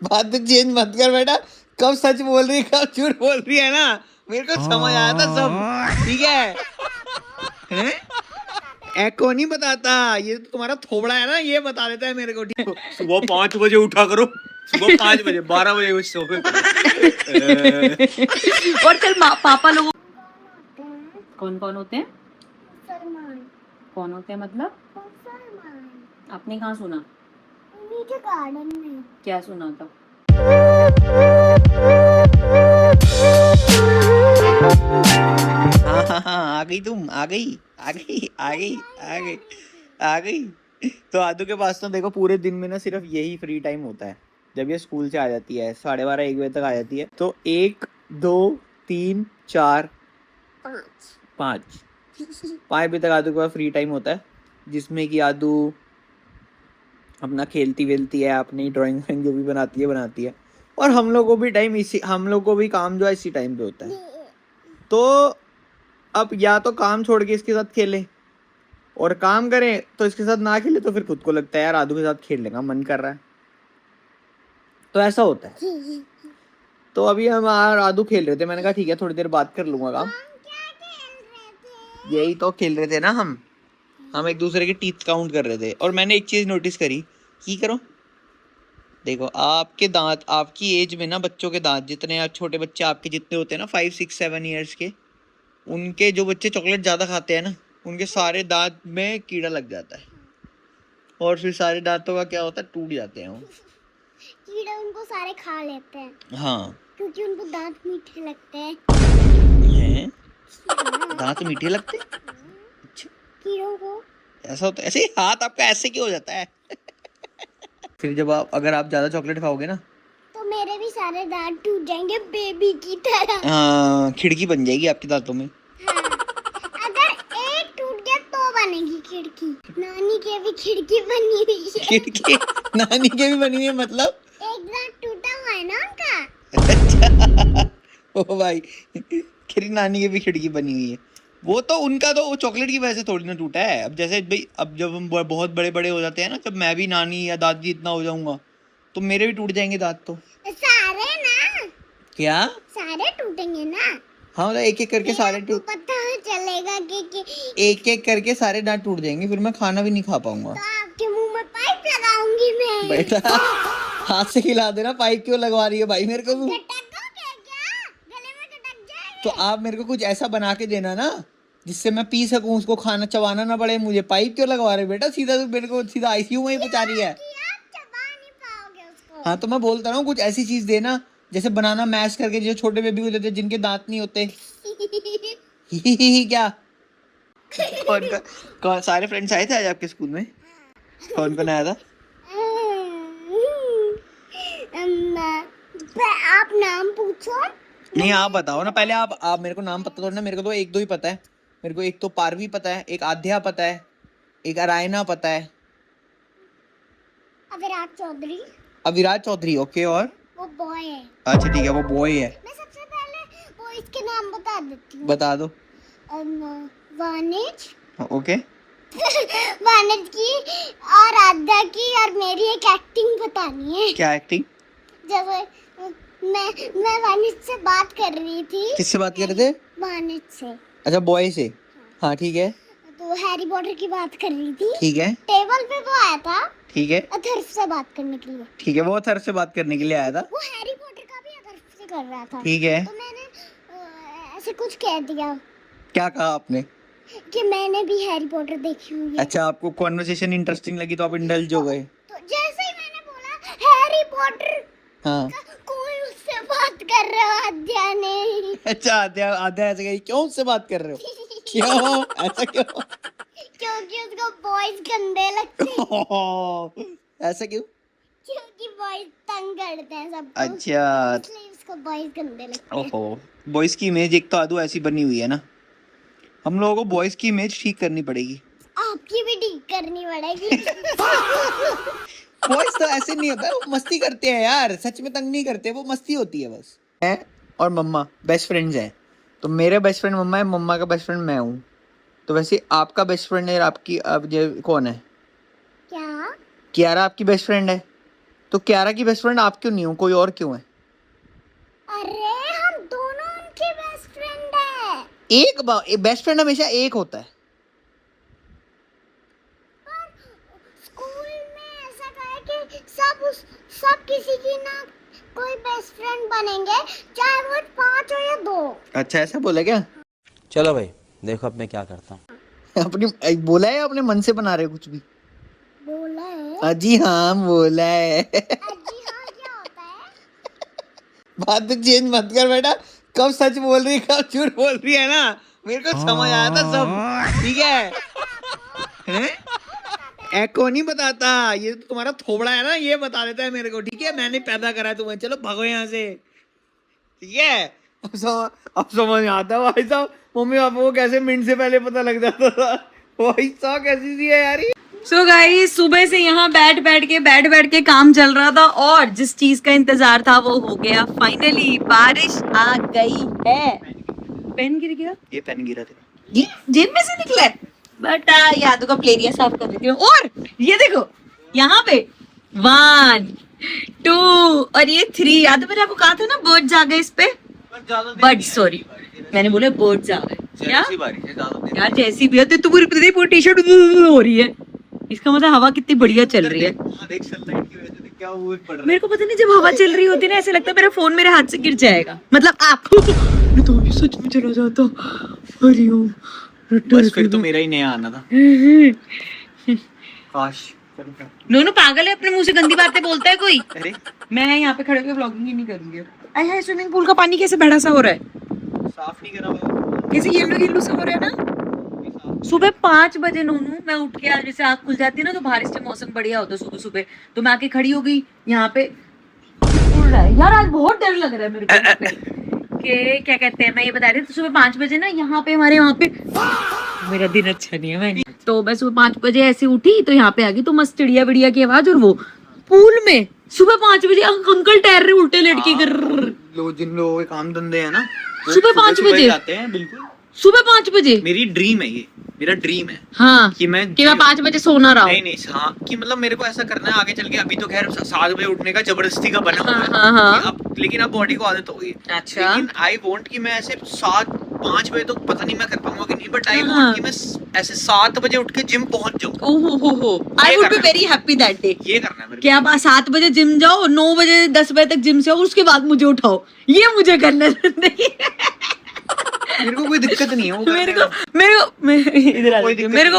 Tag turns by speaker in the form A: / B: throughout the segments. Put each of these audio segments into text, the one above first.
A: बात चेंज मत कर बेटा, कब सच बोल रही है कब झूठ बोल रही है ना, मेरे को समझ आया था सब, ठीक है? हैं? एको नहीं बताता, ये तो तुम्हारा थोबड़ा है ना, ये बता देता है मेरे को, ठीक है?
B: सुबह 5 बजे उठा करो, सुबह 5 बजे 12 बजे कुछ सो गए।
C: और कल पापा लोगों कौन कौन होते हैं? कौन होते हैं मतलब? आपने कहाँ सुना? नीचे गार्डन में। क्या सुना था?
A: हाँ, आ गई तुम, आ गई आ गई आ गई आ गई आ गई। तो आदू के पास तो देखो पूरे दिन में ना सिर्फ यही फ्री टाइम होता है, जब ये स्कूल से आ जाती है 12:30 1 बजे तक आ जाती है, तो 1 2 3 4 5 बजे तक आदू के पास फ्री टाइम होता है, जिसमें कि आदू अपना खेलती वेलती है, अपनी ड्राइंग जो भी बनाती है, और हम लोग को भी काम जो है इसी टाइम पे होता है। तो अब या तो काम छोड़ के इसके साथ खेलें, और काम करें तो इसके साथ ना खेले, तो फिर खुद को लगता है यार आदू के साथ खेल लेगा, मन कर रहा है, तो ऐसा होता है। तो अभी हम आदू खेल रहे थे, मैंने कहा ठीक है थोड़ी देर बात कर लूंगा काम। यही तो खेल रहे थे ना हम एक दूसरे के टीथ काउंट कर रहे थे, और मैंने एक चीज नोटिस करी, की करो, देखो आपके दांत, आपकी एज में ना बच्चों के दांत, जितने छोटे बच्चे आपके जितने होते हैं ना 5 6 7 ईयर्स के, उनके जो बच्चे चॉकलेट ज़्यादा खाते हैं ना, उनके सारे दांत में कीड़ा लग जाता है, और फिर सारे दांतों का क्या होता है, टूट जाते हैं वो।
D: कीड़े उनको सारे खा लेते हैं।
A: हाँ,
D: क्योंकि उनको दांत मीठे लगते हैं।
A: हैं? दांत मीठे लगते हैं? अच्छा,
D: कीड़ों को
A: ऐसा होता है? ऐसे हाथ आपका ऐसे क्यों हो जाता है? फिर जब अगर आप ज़्यादा चॉकलेट खाओगे ना,
D: तो मेरे भी सारे दांत टूट जाएंगे बेबी की तरह।
A: हाँ, खिड़की बन जाएगी आपके दांतों में।
D: हाँ। अगर एक टूट गया तो बनेगी खिड़की। नानी के भी खिड़की बनी हुई है।
A: खिड़की नानी के भी बनी हुई है मतलब?
D: एक दांत टूटा हुआ है ना उनका।
A: अच्छा ओ भाई, खिड़की नानी की भी खिड़की बनी हुई है, वो तो उनका तो वो चॉकलेट की वजह से थोड़ी ना टूटा है। अब जैसे भाई, अब जब हम बहुत बड़े बड़े हो जाते हैं ना, जब मैं भी नानी या दादी इतना हो जाऊंगा, तो मेरे भी टूट जाएंगे दांत तो।
D: सारे ना,
A: क्या
D: सारे टूटेंगे ना?
A: हाँ, मतलब एक एक करके सारे
D: तो पता चलेगा कि
A: एक एक करके सारे दांत टूट जाएंगे, फिर मैं खाना भी नहीं खा पाऊंगा।
D: तो आपके मुंह में पाइप लगाऊंगी मैं।
A: बेटा हाथ से खिला देना, पाइप क्यों लगवा रही है भाई मेरे को तू?
D: क्या गले में कटक जाएगा।
A: तो आप मेरे को कुछ ऐसा बना के देना ना, जिससे मैं पी सकूं, उसको खाना चबाना ना पड़े मुझे। पाइप क्यों लगवा रहे बेटा? सीधा तो मेरे को सीधा आईसीयू में ही पहुंचा रही है।
D: आप चबा नहीं पाओगे उसको।
A: हाँ, तो मैं बोलता रहा हूँ कुछ ऐसी चीज देना, जैसे बनाना मैश करके, जो छोटे बेबी को देते हैं जिनके दांत नहीं होते। क्या कौन सारे फ्रेंड्स आए थे आज आपके स्कूल में? कौन कौन आया था?
D: आप नाम पूछो।
A: नहीं, आप बताओ ना पहले। आप मेरे को नाम पता थोड़ा ना, मेरे को तो एक दो ही पता है। मेरे को एक तो पारवी पता है, एक आध्या पता है, एक अरायना पता है।
D: अविराज चौधरी।
A: अविराज चौधरी, ओके, और
D: वो बॉय है।
A: अच्छा ठीक है, वो बॉय है।
D: मैं सबसे पहले वो इसके नाम बता देती हूँ।
A: बता दो।
D: वानिज।
A: ओके
D: वानिज की और आद्या की और मेरी एक एक्टिंग बतानी है।
A: क्या एक्टिंग?
D: जब मैं वानिज से बात कर रही थी।
A: किससे बात कर रहे थे?
D: वानिज से।
A: अच्छा, बॉय से। हाँ ठीक है।
D: तो हैरी पॉटर की बात कर रही थी।
A: ठीक है।
D: टेबल पे वो आया था।
A: ठीक है।
D: अथर्व से बात करने के लिए।
A: ठीक है, वो अथर्व से बात करने के लिए आया था।
D: वो हैरी पॉटर का भी अथर्व से कर रहा था।
A: ठीक है।
D: तो मैंने ऐसे कुछ कह दिया।
A: क्या कहा आपने?
D: कि मैंने भी हैरी पॉटर देखी हुई है।
A: अच्छा, आपको कॉन्वर्सेशन इंटरेस्टिंग लगी तो आप इंडल्ज हो गए।
D: तो जैसे ही मैंने बोला हैरी पॉटर,
A: हाँ,
D: कोई उससे बात कर रहा है आद्या ने।
A: अच्छा, आध्या आध्या ऐसे कही, क्यों उससे बात कर रहे हो? क्यों ऐसा क्यों?
D: क्योंकि उसको बॉयज गंदे लगते हैं।
A: ऐसा क्यों?
D: क्योंकि बॉयज तंग करते हैं सबको।
A: अच्छा,
D: इसलिए उसको बॉयज गंदे लगते हैं।
A: ओहो, बॉयज की इमेज एक तो आदू ऐसी बनी हुई है ना, हम लोगों को बॉयज की इमेज ठीक करनी पड़ेगी।
D: आपकी भी ठीक करनी पड़ेगी।
A: बॉयज तो ऐसे नहीं होता, वो मस्ती करते हैं यार, सच में तंग नहीं करते, वो मस्ती होती है बस। मैं और मम्मा बेस्ट फ्रेंड्स हैं, तो मेरे बेस्ट फ्रेंड मम्मा है, मम्मा का बेस्ट फ्रेंड मैं हूँ। तो वैसे आपका बेस्ट फ्रेंड है, आपकी अब ये कौन है?
D: क्या?
A: कियारा आपकी बेस्ट फ्रेंड है? तो क्यारा की बेस्ट फ्रेंड आप क्यों नहीं हो, कोई और क्यों है?
D: अरे हम दोनों उनके बेस्ट फ्रेंड है।
A: एक बेस्ट फ्रेंड हमेशा एक होता है।
D: स्कूल में ऐसा कहा है कि सब किसी की ना कोई बेस्ट फ्रेंड बनेंगे, चाहे वो 5 हो या 2।
A: अच्छा ऐसा बोला क्या?
B: चलो भाई देखो अब मैं क्या करता हूँ।
A: अपनी बोला है, अपने मन से बना रहे हो कुछ भी?
D: बोला है।
A: अजी हाँ बोला है।
D: अजी हाँ क्या होता है?
A: बात तो चेंज मत कर बेटा, कब सच बोल रही कब झूठ बोल रही है ना, मेरे को समझ आया था सब, ठीक है? हैं? एको नहीं बताता, ये तो तुम्हारा थोबड़ा है ना, ये बता देता है मेरे को, ठीक है? मैंने पैदा करा है तुम्हें, चलो भगो यहाँ से, ठीक है? अब समझ आता है भाई साहब, मम्मी पापा को कैसे मिनट से पहले पता लग जाता था। भाई साहब कैसी सी है यार ये।
E: सो गाइस सुबह से यहाँ बैठ के काम चल रहा था और जिस चीज का इंतजार था वो हो गया फाइनली, बारिश आ गई है। पेन गिर गया,
A: ये पेन गिरा था,
E: ये जेब में से निकला है। बट यादों का प्लेन एरिया साफ कर देती हूँ। और ये देखो यहाँ पे 1 2 और ये 3, याद है मैंने आपको कहा था ना बर्ड्स आ गए इस पे, बर्ड सॉरी मैंने बोला बर्ड्स आ गए। क्या यार जैसी भी है तो पूरी टी शर्ट हो रही है, इसका मतलब हवा कितनी बढ़िया चल रही है।
A: क्या वो पड़ रहा है?
E: मेरे को पता नहीं जब हवा चल रही होती है ना ऐसे लगता है मेरा फोन मेरे हाथ से गिर जाएगा, मतलब आप मैं तो अभी सच में चला जाता। हरिओम
A: बस फिर तो मेरा ही नया आना था, काश।
E: दोनों पागल है, अपने मुंह से गंदी बातें बोलता है कोई।
A: अरे
E: मैं यहाँ पे खड़े होकर व्लॉगिंग ही नहीं करूंगी। आय हाय स्विमिंग पूल का पानी कैसे बड़ा सा हो रहा है,
A: साफ नहीं करा हुआ
E: कैसे येलो येलो सा हो रहा है ना। सुबह 5 बजे नोनू मैं उठ के, जैसे आँख खुल जाती है ना तो बारिश से मौसम बढ़िया होता है सुबह सुबह, तो मैं आके खड़ी हो गई यहाँ पे। उड़ रहा है यार, आज बहुत डर लग रहा है मेरे को कि क्या कहते हैं, मैं ये बता रही थी सुबह 5 बजे ना यहाँ पे हमारे वहाँ पे मेरा दिन अच्छा नहीं है, मैं तो मैं सुबह 5 बजे ऐसे उठी तो यहाँ पे आ गई तो मस्त चिड़िया बिड़िया की आवाज, और वो पूल में सुबह 5 बजे अंकल तैर रहे उल्टे लेटके
A: जिन लोगों के काम धंधे हैं ना, वो
E: सुबह 5
A: सुबह
E: बजे
A: जाते हैं, बिल्कुल
E: सुबह 5 बजे।
A: मेरी ड्रीम है ये, मेरा ड्रीम है
E: हाँ
A: कि मैं
E: 5 बजे सोना रहा हूँ।
A: नहीं हाँ, कि मतलब मेरे को ऐसा करना है आगे चल के। अभी तो खैर 7 बजे उठने का जबरदस्ती का बना हुआ है,
E: हाँ।
A: अब लेकिन अब बॉडी को आदत हो गई।
E: अच्छा।
A: लेकिन आई वांट कि मैं ऐसे 5 बजे तो पता नहीं मैं कर पाऊंगा कि नहीं, बट आई वांट कि मैं ऐसे 7 बजे उठ के जिम पहुंच जाऊं।
E: ओहो I would be very happy that day.
A: ये करना है मेरे
E: कि आप 7 बजे जिम जाओ, 9 बजे 10 बजे तक जिम से आओ, उसके बाद मुझे उठाओ, ये मुझे करना नहीं।
A: मेरे को कोई दिक्कत नहीं है वो करने का।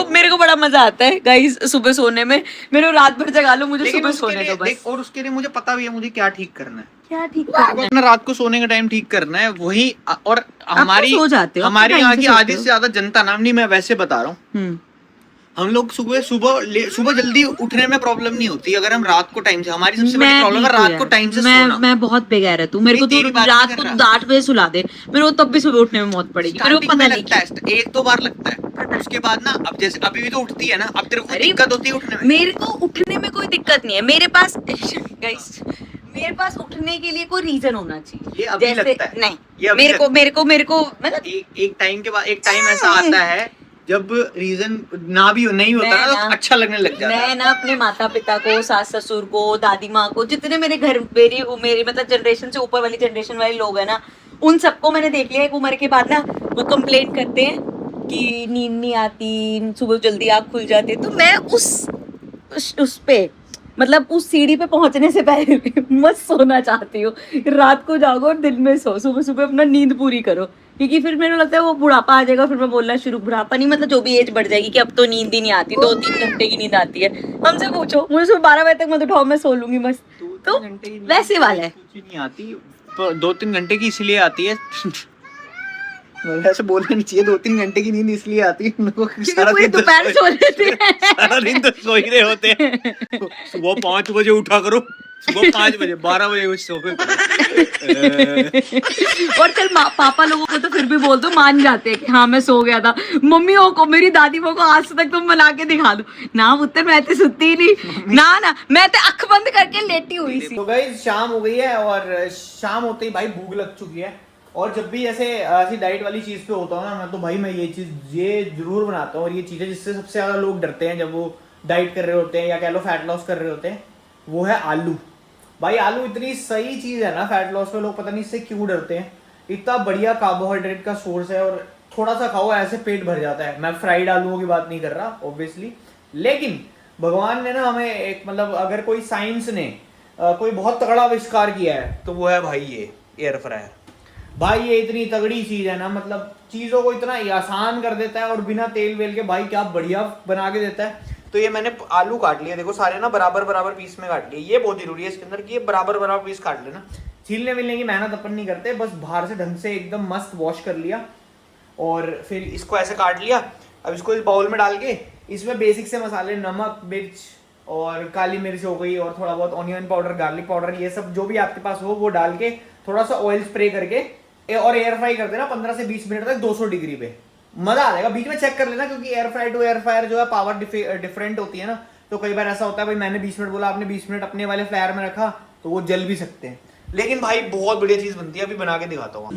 E: मेरे को बड़ा मजा आता है गाइस सुबह सोने में, मेरे को रात भर जगा लो, मुझे
A: लेकिन
E: सुबह
A: उसके
E: सोने
A: लिए
E: दो बस।
A: देख, और उसके लिए मुझे पता भी है मुझे क्या ठीक करना है,
E: क्या ठीक करना है?
A: अपना रात को सोने का टाइम ठीक करना है वही। और हमारी
E: सो जाते हो,
A: हमारी
E: अपने
A: यहाँ
E: time
A: की
E: से सोते
A: आधी
E: हो।
A: से ज्यादा जनता नाम नहीं, मैं वैसे बता रहा हूँ, हम लोग सुबह जल्दी उठने में प्रॉब्लम नहीं होती अगर हम रात को टाइम से, हमारी सबसे बड़ी प्रॉब्लम है रात को टाइम से सोना।
E: मैं बहुत बेगैरत हूँ, मेरे को
A: नहीं,
E: तो
A: तेरी बात
E: रात
A: नहीं
E: को
A: कर रहा।
E: 8 बजे सुला दे, मेरे को तब भी सुबह उठने में मौत पड़ेगी, मेरे को
A: स्टार्टिंग
E: पता
A: में
E: नहीं
A: लगता है, 1-2 बार लगता है, उसके बाद ना अब जैसे अभी भी तो उठती है ना, अब तेरे को
E: अरे,
A: दिक्कत होती है उठने में।
E: मेरे को उठने में कोई दिक्कत नहीं है, मेरे पास गाइस मेरे पास उठने के लिए कोई रीजन होना चाहिए।
A: ये अभी
E: जैसे
A: लगता है।
E: नहीं,
A: ये अभी
E: मेरे को मतलब
A: एक टाइम के बाद एक टाइम ऐसा आता है जब रीजन नहीं होता ना तो अच्छा लगने लग जाता है।
E: मैं ना अपने माता पिता को, सास ससुर को, दादी माँ को, जितने मेरे घर मेरी मतलब जनरेशन से ऊपर वाली जनरेशन वाले लोग हैं ना, उन सबको मैंने देख लिया एक उम्र के बाद ना वो कंप्लेन करते हैं कि नींद नहीं आती, सुबह जल्दी आँख खुल जाती है। तो मैं उस पे मतलब उस सीढ़ी पे पहुंचने से पहले मस्त सोना चाहती हूँ। रात को जागो और दिन में सो, सुबह सुबह अपना नींद पूरी करो, क्योंकि फिर मेरे को लगता है वो बुढ़ापा आ जाएगा, फिर मैं बोलना शुरू, बुढ़ापा नहीं मतलब जो भी एज बढ़ जाएगी कि अब तो नींद ही नहीं आती, 2-3 घंटे की नींद आती है। हमसे पूछो, मुझे सुबह 12 बजे तक मत उठाओ, मैं सो लूंगी मस्त। तो वैसे वाला है,
A: नहीं आती, 2-3 घंटे की इसलिए आती है। ऐसे बोलना नहीं चाहिए, 2-3 घंटे की नींद इसलिए आती है उनको, सारा दिन
E: दोपहर सो लेते हैं।
A: सारा दिन तो सो ही रहे होते हैं। सुबह 5 बजे उठा करो, सुबह 5 बजे 12 बजे सोफे
E: और चल पापा लोगों को तो फिर भी बोल दो, मान जाते हैं कि हाँ मैं सो गया था। मम्मियों को, मेरी दादी को आज तक तुम मिला के दिखा दो ना, उत्तर मैं तो सुती ही नहीं ना, मैं तो अख बंद करके लेटी हुई थी।
A: तो गाइस शाम हो गई है और शाम होते ही भाई भूख लग चुकी है, और जब भी ऐसे ऐसी डाइट वाली चीज पे होता हूँ ना मैं, तो भाई मैं ये जरूर बनाता हूँ। और ये चीजें जिससे सबसे ज्यादा लोग डरते हैं जब वो डाइट कर रहे होते हैं या कह लो फैट लॉस कर रहे होते हैं, वो है आलू। भाई आलू इतनी सही चीज है ना फैट लॉस में, लोग पता नहीं इससे क्यों डरते हैं। इतना बढ़िया कार्बोहाइड्रेट का सोर्स है, और थोड़ा सा खाओ ऐसे पेट भर जाता है। मैं फ्राइड आलूओं की बात नहीं कर रहा ऑब्वियसली, लेकिन भगवान ने ना हमें एक मतलब अगर कोई साइंस ने कोई बहुत तगड़ा आविष्कार किया है तो वो है भाई ये एयर फ्रायर। भाई ये इतनी तगड़ी चीज है ना, मतलब चीजों को इतना आसान कर देता है और बिना तेल वेल के भाई क्या बढ़िया बना के देता है। तो ये मैंने आलू काट लिए, देखो सारे ना बराबर बराबर पीस में काट लिए। ये बहुत जरूरी है इसके अंदर कि ये बराबर बराबर पीस काट लेना। छीलने मिलने की मेहनत अपन नहीं करते, बस बाहर से ढंग से एकदम मस्त वॉश कर लिया और फिर इसको ऐसे काट लिया। अब इसको इस बाउल में डाल के इसमें बेसिक से मसाले, नमक, मिर्च और काली मिर्च हो गई और थोड़ा बहुत ऑनियन पाउडर, गार्लिक पाउडर, ये सब जो भी आपके पास हो वो डाल के थोड़ा सा ऑयल स्प्रे करके और एयर फ्राई कर देना 15 से 20 मिनट तक 200 डिग्री पे। मजा आ जाएगा। बीच में चेक कर लेना क्योंकि air fry to air fryer जो है पावर डिफरेंट होती है ना, तो कई बार ऐसा होता है भाई मैंने 20 मिनट बोला, आपने 20 मिनट अपने वाले फ्रायर में रखा तो वो जल भी सकते हैं। लेकिन भाई बहुत बढ़िया चीज बनती है, अभी बना के दिखाता हूँ।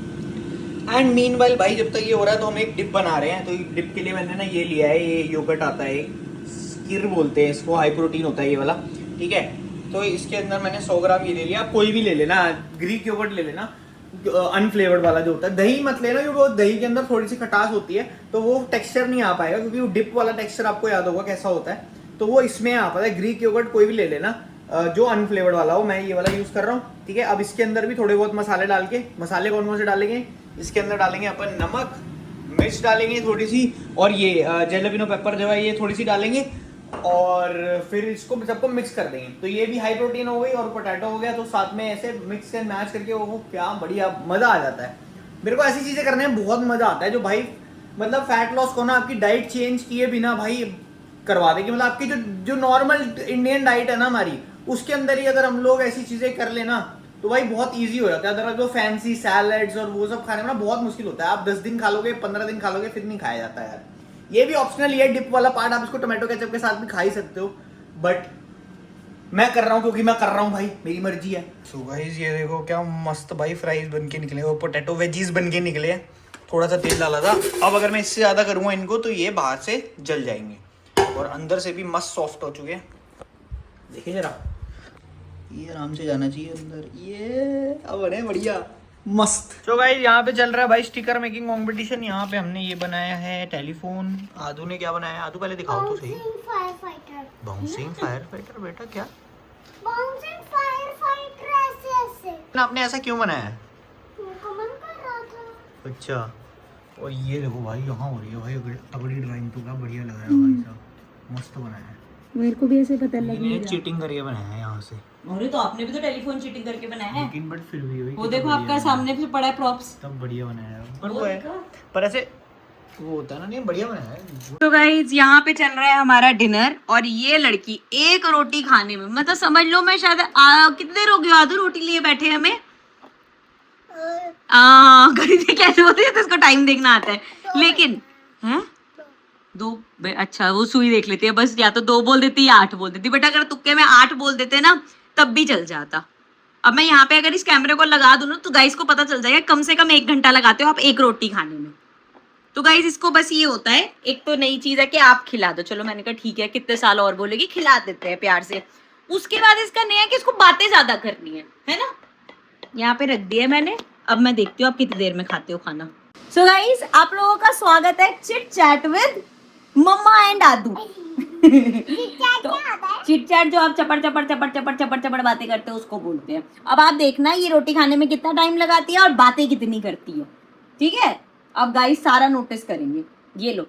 A: एंड मीनवाइल भाई जब तक ये हो रहा है तो हम एक डिप बना रहे हैं। तो डिप के लिए मैंने ना ये लिया है, ये योगर्ट आता है, स्किर बोलते हैं इसको, हाई प्रोटीन होता है ये वाला, ठीक है। तो इसके अंदर मैंने 100 ग्राम ये ले लिया। आप कोई भी ले लेना, ग्रीक योगर्ट ले लेना, अनफ्लेवर्ड वाला जो होता है। दही मत लेना क्योंकि वो दही के अंदर थोड़ी सी खटास होती है तो वो टेक्सचर नहीं आ पाएगा, क्योंकि वो डिप वाला टेक्सचर आपको याद होगा कैसा होता है, तो वो इसमें आ पाता है। ग्रीक योगर्ट कोई भी ले लेना जो अनफ्लेवर्ड वाला हो, मैं ये वाला यूज कर रहा हूँ, ठीक है। अब इसके अंदर भी थोड़े बहुत मसाले डाल के, मसाले कौन कौन से डालेंगे, इसके अंदर डालेंगे अपन नमक, मिर्च डालेंगे थोड़ी सी, और ये जैलापिनो पेपर जो है ये थोड़ी सी डालेंगे, और फिर इसको सबको मिक्स कर देंगे। तो ये भी हाई प्रोटीन हो गई और पोटैटो हो गया, तो साथ में ऐसे मिक्स एंड मैच करके वो क्या बढ़िया मजा आ जाता है। मेरे को ऐसी चीजें करने में बहुत मजा आता है जो भाई मतलब फैट लॉस को ना आपकी डाइट चेंज किए बिना भाई करवा देगी। मतलब आपकी जो नॉर्मल इंडियन डाइट है ना हमारी, उसके अंदर ही अगर हम लोग ऐसी चीजें कर लेना तो भाई बहुत इजी हो जाता है। अदरवाइज वो फैंसी सैलड्स और वो सब खाने में ना बहुत मुश्किल होता है। आप 10 दिन खा लोगे, 15 दिन खा लोगे, फिर नहीं खाया जाता यार। ये भी ऑप्शनल है, डिप वाला पार्ट आप इसको टोमेटो केचप के साथ भी खा ही सकते हो, बट मैं कर रहा हूँ क्योंकि मैं कर रहा हूँ भाई, मेरी मर्जी है। सो गाइस ये देखो क्या मस्त भाई फ्राइज बन के निकले, वो पोटैटो वेजीज बन के निकले हैं। थोड़ा सा तेल डाला था। अब अगर मैं इससे ज्यादा करूंगा इनको तो ये बाहर से जल जाएंगे और अंदर से भी मस्त सॉफ्ट हो चुके हैं। देखिए जरा, ये आराम से जाना चाहिए अंदर। ये अब बने बढ़िया मस्त। तो गाइस यहाँ पे चल रहा है भाई स्टिकर मेकिंग कंपटीशन। यहाँ पे हमने ये बनाया है टेलीफोन। आदू ने क्या बनाया है? आदू पहले दिखाओ तो सही।
D: Fire fighter.
A: Bouncing fire fighter? बेटा क्या?
D: बाउंसिंग फायर फाइटर ऐसे।
A: आपने ऐसा क्यों बनाया है?
D: मुझको मन कर रहा था।
A: अच्छा, और ये देखो भाई यहाँ हो रही है भाई तगड़ी ड्राइंग, तो क्या बढ़िया लग रहा है भाई साहब, मस्त बनाया है।
E: मेरे को भी ऐसे पता लग
A: ये चीटिंग करके बनाया है यहाँ से।
E: अरे तो आपने भी तो टेलीफोन चीटिंग करके बनाया है।
A: लेकिन बट फिर भी
E: वो देखो आपका सामने भी पड़ा है प्रॉप्स।
A: तब बढ़िया बनाया है, पर वो है पर ऐसे वो होता है ना, नहीं बढ़िया बनाया है।
E: तो गाइज यहाँ पे चल रहा है हमारा डिनर, और ये लड़की एक रोटी खाने में मतलब समझ लो मैं शायद कितनी देर हो गई आधो रोटी लिए बैठे हमें। गरीबी कैसे होती है तो इसको टाइम देखना आता है, लेकिन हैं दो अच्छा वो सुई देख लेती है बस, या तो 2 बोल देती या 8 बोल देती, बट अगर तुक्के में 8 बोल देते ना तब भी चल जाता। अब मैं यहाँ पे अगर इस कैमरे को लगा दूं ना तो गाइस को पता चल जाएगा कम से कम 1 घंटा लगाते हो आप एक रोटी खाने में। तो गाइस इसको बस ये होता है, एक तो नई चीज है कि आप खिला दो, चलो मैंने कहा ठीक है कितने साल और बोलेगी, खिला देते हैं प्यार से। उसके बाद इसका नया है कि इसको बातें ज्यादा करनी है ना। यहाँ पे रख दिया मैंने, अब मैं देखती हूँ आप कितनी देर में खाते हो खाना। सो गाइस आप लोगों का स्वागत है chit chat with mama and Aadu. Chit chat जो आप चपड़ चपड़ चपड़ चपड़ चपड़ चपड़ बातें करते हो उसको बोलते हैं। अब आप देखना ये रोटी खाने में कितना टाइम लगाती है और बातें कितनी करती है, ठीक है। अब गाइस सारा नोटिस करेंगे। ये लो,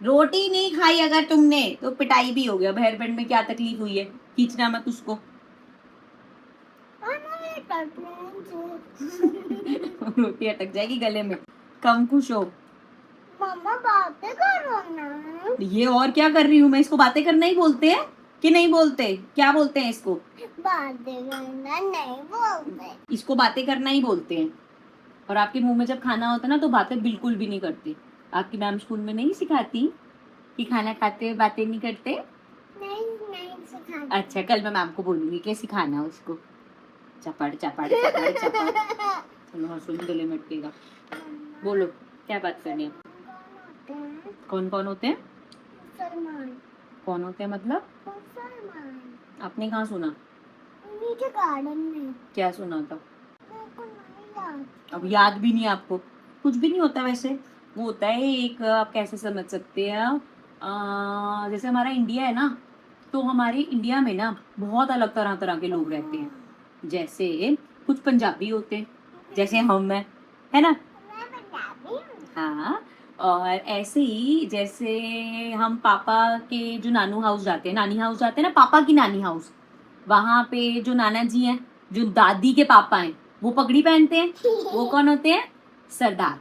E: रोटी नहीं खाई अगर तुमने तो पिटाई भी हो गया। हेयर बैंड में क्या तकलीफ हुई है, खींचना मत उसको। रोटी अटक जाएगी गले में, कम खुश हो।
D: मम्मा बातें करो ना।
E: ये और क्या कर रही हूँ मैं, इसको बातें करना ही बोलते हैं कि नहीं बोलते? क्या बोलते हैं इसको?
D: बातें करना नहीं बोलते,
E: इसको बातें करना ही बोलते हैं। और आपके मुंह में जब खाना होता है ना तो बातें बिल्कुल भी नहीं करते। आपकी मैम स्कूल में नहीं सिखाती कि खाना खाते हुए बातें नहीं करते?
D: नहीं सिखाते।
E: अच्छा कल मैं मैम को बोलूंगी कि सिखाना उसको। चपड़ चपड़ चपड़ चपड़। चलो हंसो गले में अटकेगा। बोलो क्या बात करनी है? कौन कौन होते हैं?
D: मुसलमान।
E: कौन होते हैं मतलब?
D: मुसलमान।
E: आपने कहाँ सुना?
C: नीचे गार्डन में।
E: क्या सुना था?
C: मेरे को नहीं याद।
E: अब याद भी नहीं आपको? कुछ भी नहीं होता वैसे। वो होता है एक, आप कैसे समझ सकते हैं, जैसे हमारा इंडिया है ना, तो हमारे इंडिया में ना बहुत अलग तरह तरह के लोग रहते हैं। जैसे कुछ पंजाबी होते हैं, जैसे हम हैं, है ना?
C: मैं पंजाबी हूँ।
E: हाँ। और ऐसे ही जैसे हम पापा के जो नानू हाउस जाते हैं, नानी हाउस जाते हैं ना, पापा की नानी हाउस, वहाँ पे जो नाना जी हैं, जो दादी के पापा हैं, वो पगड़ी पहनते हैं। वो कौन होते हैं? सरदार।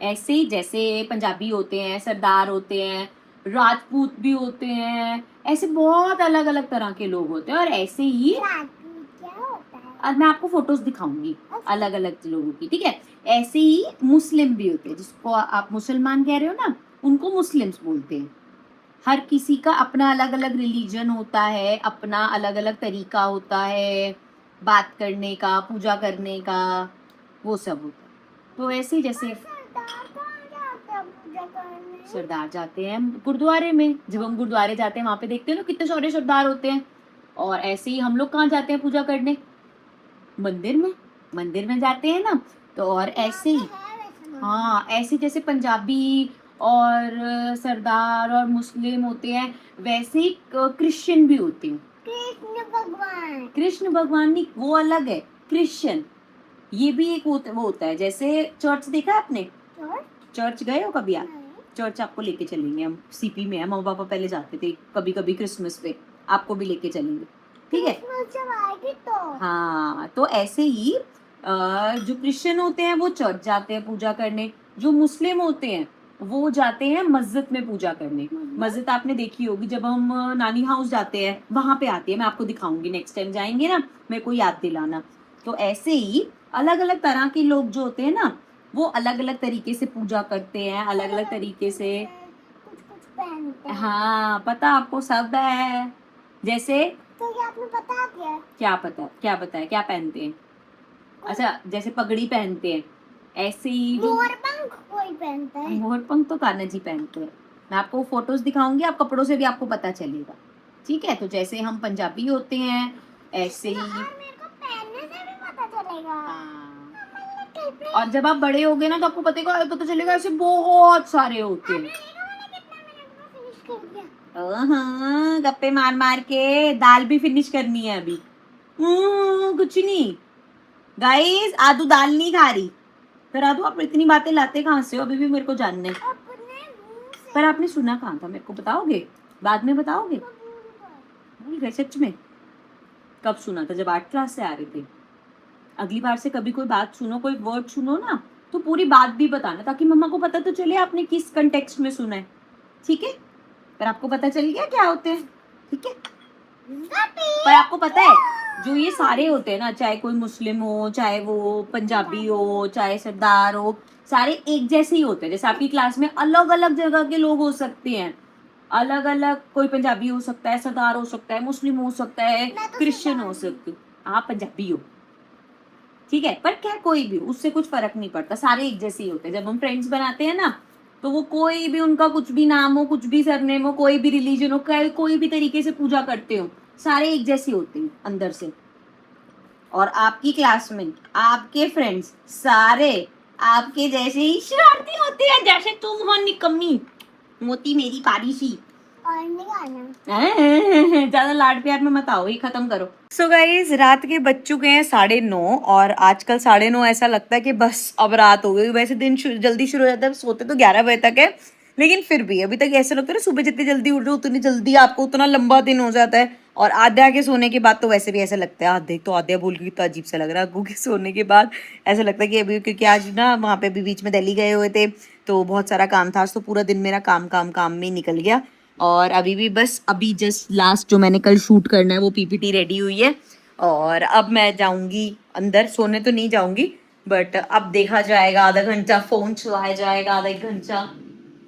E: ऐसे ही जैसे पंजाबी होते हैं, सरदार होते हैं, राजपूत भी होते हैं, ऐसे बहुत अलग अलग तरह के लोग होते हैं। और ऐसे ही
C: राजपूत क्या होता है?
E: आज मैं आपको फोटोज दिखाऊंगी अलग अलग लोगों की, ठीक है? ऐसे ही मुस्लिम भी होते हैं, जिसको आप मुसलमान कह रहे हो ना, उनको मुस्लिम्स बोलते हैं। हर किसी का अपना अलग अलग रिलीजन होता है, अपना अलग अलग तरीका होता है बात करने का, पूजा करने का, वो सब होता है। तो ऐसे ही जैसे
C: सरदार कहाँ जाते हैं पूजा करने?
E: सरदार जाते हैं गुरुद्वारे में। जब हम गुरुद्वारे जाते हैं वहां पे देखते हैं ना कितने सारे सरदार होते हैं। और ऐसे ही हम लोग कहाँ जाते हैं पूजा करने? मंदिर में। मंदिर में जाते हैं ना। तो और ऐसे ही,
C: है वैसे ना।
E: हाँ, ऐसे जैसे पंजाबी और सरदार और मुस्लिम होते हैं, वैसे ही क्रिश्चियन भी होते हैं।
C: कृष्ण भगवान।
E: कृष्ण भगवान नहीं, वो अलग है। क्रिश्चियन ये भी एक वो होता है। जैसे चर्च देखा है आपने?
C: और
E: चर्च गए हो कभी आप?
C: नहीं।
E: चर्च आपको लेके चलेंगे हम। सीपी में है, मम्मी पापा पहले जाते थे, कभी कभी क्रिसमस पे आपको भी लेके चलेंगे, ठीक है?
C: क्रिसमस जब आएगी तो।
E: हाँ, तो ऐसे ही जो क्रिश्चियन होते हैं वो चर्च जाते हैं पूजा करने। जो मुस्लिम होते हैं वो जाते हैं मस्जिद में पूजा करने। मस्जिद आपने देखी होगी, जब हम नानी हाउस जाते हैं वहां पे आती है। मैं आपको दिखाऊंगी नेक्स्ट टाइम जाएंगे ना, मेरे को याद दिलाना। तो ऐसे ही अलग अलग तरह के लोग जो होते हैं ना, वो अलग अलग तरीके से पूजा करते हैं, अलग अलग तरीके से।
C: कुछ कुछ पहनते हैं।
E: हाँ, पता आपको सब है। जैसे
C: तो ये आपने बता दिया।
E: क्या पता है क्या पहनते हैं? अच्छा, जैसे पगड़ी पहनते हैं, ऐसे ही जो
C: मोरपंख कोई पहनता है।
E: मोरपंख तो कान्हा जी पहनते हैं। मैं आपको फोटोज दिखाऊंगी, आप कपड़ों से भी आपको पता चलेगा, ठीक है? तो जैसे हम पंजाबी होते हैं ऐसे ही।
C: और मेरे को पहनने से भी पता चलेगा।
E: हाँ।
C: मैंने कहीं
E: और जब आप बड़े होगे ना तो आपको पता चलेगा ऐसे बहुत सारे होते हैं।
C: फिनिश कर दिया।
E: हाँ, गप्पे मार मार के दाल भी फिनिश करनी है अभी। कुछ नहीं गाइस, आदू दाल नहीं खा रही। फिर आदू आप इतनी बातें लाते कहाँ से हो? अभी भी मेरे को जानना है।
C: अपने मुंह से
E: पर आपने सुना कहाँ था? मेरे को बताओगे? बाद में बताओगे? भूल गए सच में? कब सुना था? जब 8 क्लास से आ रहे थे। अगली बार से कभी कोई बात सुनो, कोई वर्ड सुनो ना, तो पूरी बात भी बताना, ताकि मम्मा को पता तो चले आपने किस कंटेक्स्ट में सुना है, ठीक है? पर आपको पता चल गया क्या होते हैं, ठीक है? पर आपको पता है जो ये सारे होते हैं ना, चाहे कोई मुस्लिम हो, चाहे वो पंजाबी हो, चाहे सरदार हो, सारे एक जैसे ही होते हैं। जैसे आपकी क्लास में अलग अलग जगह के लोग हो सकते हैं, अलग अलग, कोई पंजाबी हो सकता है, सरदार हो सकता है, मुस्लिम हो सकता है, क्रिश्चियन हो सकते, आप पंजाबी हो, ठीक है? पर क्या कोई भी, उससे कुछ फर्क नहीं पड़ता, सारे एक जैसे ही होते हैं। जब हम फ्रेंड्स बनाते हैं ना, तो वो कोई भी, उनका कुछ भी नाम हो, कुछ भी सरनेम हो, कोई भी रिलीजन हो, कोई भी तरीके से पूजा करते हो, सारे एक जैसे होते हैं अंदर से। और आपकी क्लास में आपके फ्रेंड्स सारे आपके जैसे ही शरारती होते हैं, जैसे तुम हो निकम्मी मोती मेरी पारिशी।
C: और निकालना।
E: ज्यादा लाड प्यार में मत आओ, ये खत्म करो। सो गाइज, रात के बज चुके हैं 9:30 और आजकल 9:30 ऐसा लगता है कि बस अब रात हो गई। वैसे दिन जल्दी शुरू हो जाता है, सोते तो 11 बजे तक है, लेकिन फिर भी अभी तक ऐसा लगता है ना, सुबह जितनी जल्दी उठ रहे हो उतनी जल्दी आपको उतना लंबा दिन हो जाता है। और आधे के सोने के बाद तो वैसे भी ऐसा लगता है, आधे बोल के तो अजीब सा लग रहा है, अग्गू के सोने के बाद ऐसा लगता है कि अभी, क्योंकि आज ना वहाँ पे भी बीच में दिल्ली गए हुए थे तो बहुत सारा काम था, तो पूरा दिन मेरा काम में निकल गया। और अभी भी बस अभी जस्ट लास्ट जो मैंने कल शूट करना है वो पीपीटी रेडी हुई है, और अब मैं जाऊंगी अंदर, सोने तो नहीं जाऊंगी, बट अब देखा जाएगा, आधा घंटा फोन चलाया जाएगा, आधा एक घंटा।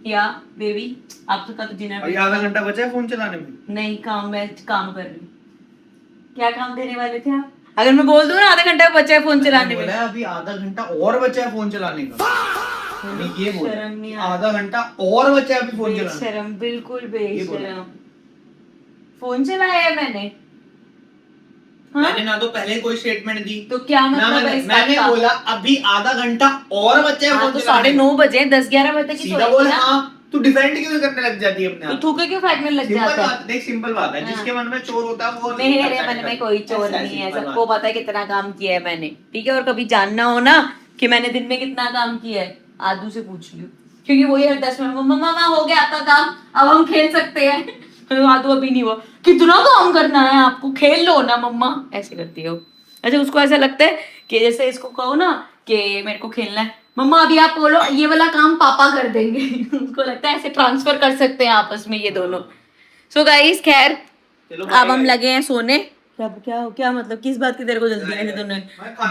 E: या बेबी आपका तो डिनर
B: अभी आधा घंटा बचा है फोन चलाने में?
E: नहीं, मैं काम कर रही हूँ। क्या काम देने वाले थे आप? अगर मैं बोल दूं ना आधा घंटा बचा है फोन चलाने में,
B: बोला है अभी आधा घंटा और बचा है फोन चलाने का। मैंने ये बोला
E: शर्म नहीं
B: आधा घंटा और बचा है अभी फोन चलाने का।
E: बेशरम, बिल्कुल बेशरम। फोन चलाया है मैंने? हाँ?
B: मैंने ना तो पहले कोई स्टेटमेंट दी
E: तो क्या
B: ना
E: मतलब है इस बात
B: मैंने
E: का?
B: बोला अभी आधा घंटा और बच्चा है
E: हाँ,
B: फोन
E: तो
B: चलाने
E: 9:30 बजे 10-11 बजे तक की
B: सीधा
E: सोएगी
B: बोल
E: ना।
B: हाँ तू डिफेंड क्यों करने लग जाती है अपने
E: तो
B: आप
E: थूके क्यों फेंकने लग
B: सिंपल
E: जाता है?
B: बात देख सिंपल बात है
E: हाँ।
B: जिसके मन में चोर होता है वो
E: मेरे
B: करता
E: मन में
B: है
E: कोई चोर
B: ऐसा
E: नहीं है,
B: सिंपल
E: सबको
B: बात।
E: पता है कितना काम किया है मैंने, ठीक है। और कभी जानना हो ना कि मैंने दिन में कितना काम किया है, आदू से पूछ लियो, क्योंकि वही हर 10 मिनट में मम्मा हो गया आपका काम, अब हम खेल सकते हैं। तो आदू अभी नहीं हुआ, कितना काम करना है आपको, खेल लो ना मम्मा, ऐसे करती है वो। अच्छा उसको ऐसा लगता है कि जैसे इसको कहो ना कि मेरे को खेलना है, मम्मा अभी आप बोलो ये वाला काम पापा कर देंगे। उसको लगता है ऐसे ट्रांसफर कर सकते हैं आपस में ये दोनों। सो गाइस खैर
B: चलो
E: अब हम लगे हैं सोने। क्या क्या क्या मतलब किस बात की तेरे को जल्दी है? दोनों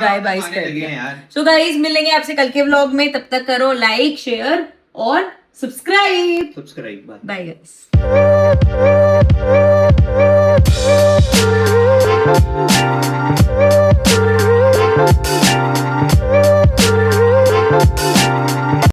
E: गाय बाइस कर
B: लगे
E: दिया
B: हैं यार
E: सो गाइस मिलेंगे आपसे कल के व्लॉग में, तब तक करो लाइक शेयर और सब्सक्राइब।
B: Subscribe
E: bye guys.